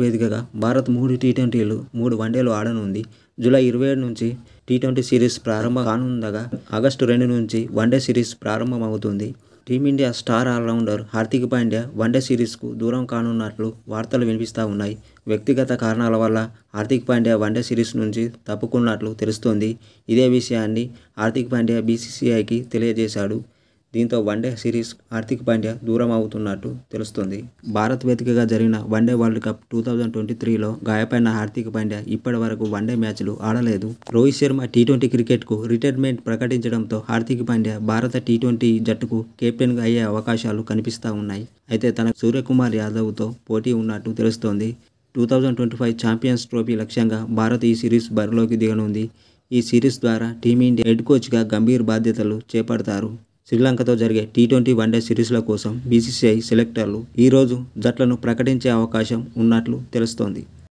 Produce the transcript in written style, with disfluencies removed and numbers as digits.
వేదికగా భారత్ 3 టీ20లు, 3 వన్డేలు ఆడనుంది. జూలై 27 నుంచి T20 series ప్రారంభం కానుండగా ఆగస్టు 2 నుంచి వన్డే సిరీస్ ప్రారంభమవుతుంది. Team India star allrounder Hardik Pandya one day సిరీస్కు దూరం కానున్నట్లు వార్తలు వినిపిస్తా ఉన్నాయి. వ్యక్తిగత కారణాల వల్ల హార్దిక్ పాండ్యా వన్డే సిరీస్ నుంచి తప్పుకున్నట్లు తెలుస్తోంది. ఇదే విషయాన్ని హార్దిక్ పాండ్యా బీసీసీఐకి తెలియజేశాడు. దీంతో వన్డే సిరీస్ హార్దిక్ పాండ్యా దూరం అవుతున్నట్టు తెలుస్తోంది. భారత్ వేదికగా జరిగిన వన్డే వరల్డ్ కప్ 2023లో గాయపడిన హార్దిక్ పాండ్యా ఇప్పటి వరకు వన్డే మ్యాచ్లు ఆడలేదు. రోహిత్ శర్మ టీ20 క్రికెట్కు రిటైర్మెంట్ ప్రకటించడంతో హార్దిక్ పాండ్యా భారత టీ20 జట్టుకు కెప్టెన్గా అయ్యే అవకాశాలు కనిపిస్తా ఉన్నాయి. అయితే తనకు సూర్యకుమార్ యాదవ్తో పోటీ ఉన్నట్టు తెలుస్తోంది. 2025 ఛాంపియన్స్ ట్రోఫీ లక్ష్యంగా భారత్ ఈ సిరీస్ బరిలోకి దిగనుంది. ఈ సిరీస్ ద్వారా టీమిండియా హెడ్ కోచ్గా గంభీర్ బాధ్యతలు చేపడతారు. శ్రీలంకతో జరిగే టీ20 వన్డే సిరీస్ల కోసం బీసీసీఐ సెలెక్టర్లు ఈరోజు జట్లను ప్రకటించే అవకాశం ఉన్నట్లు తెలుస్తోంది.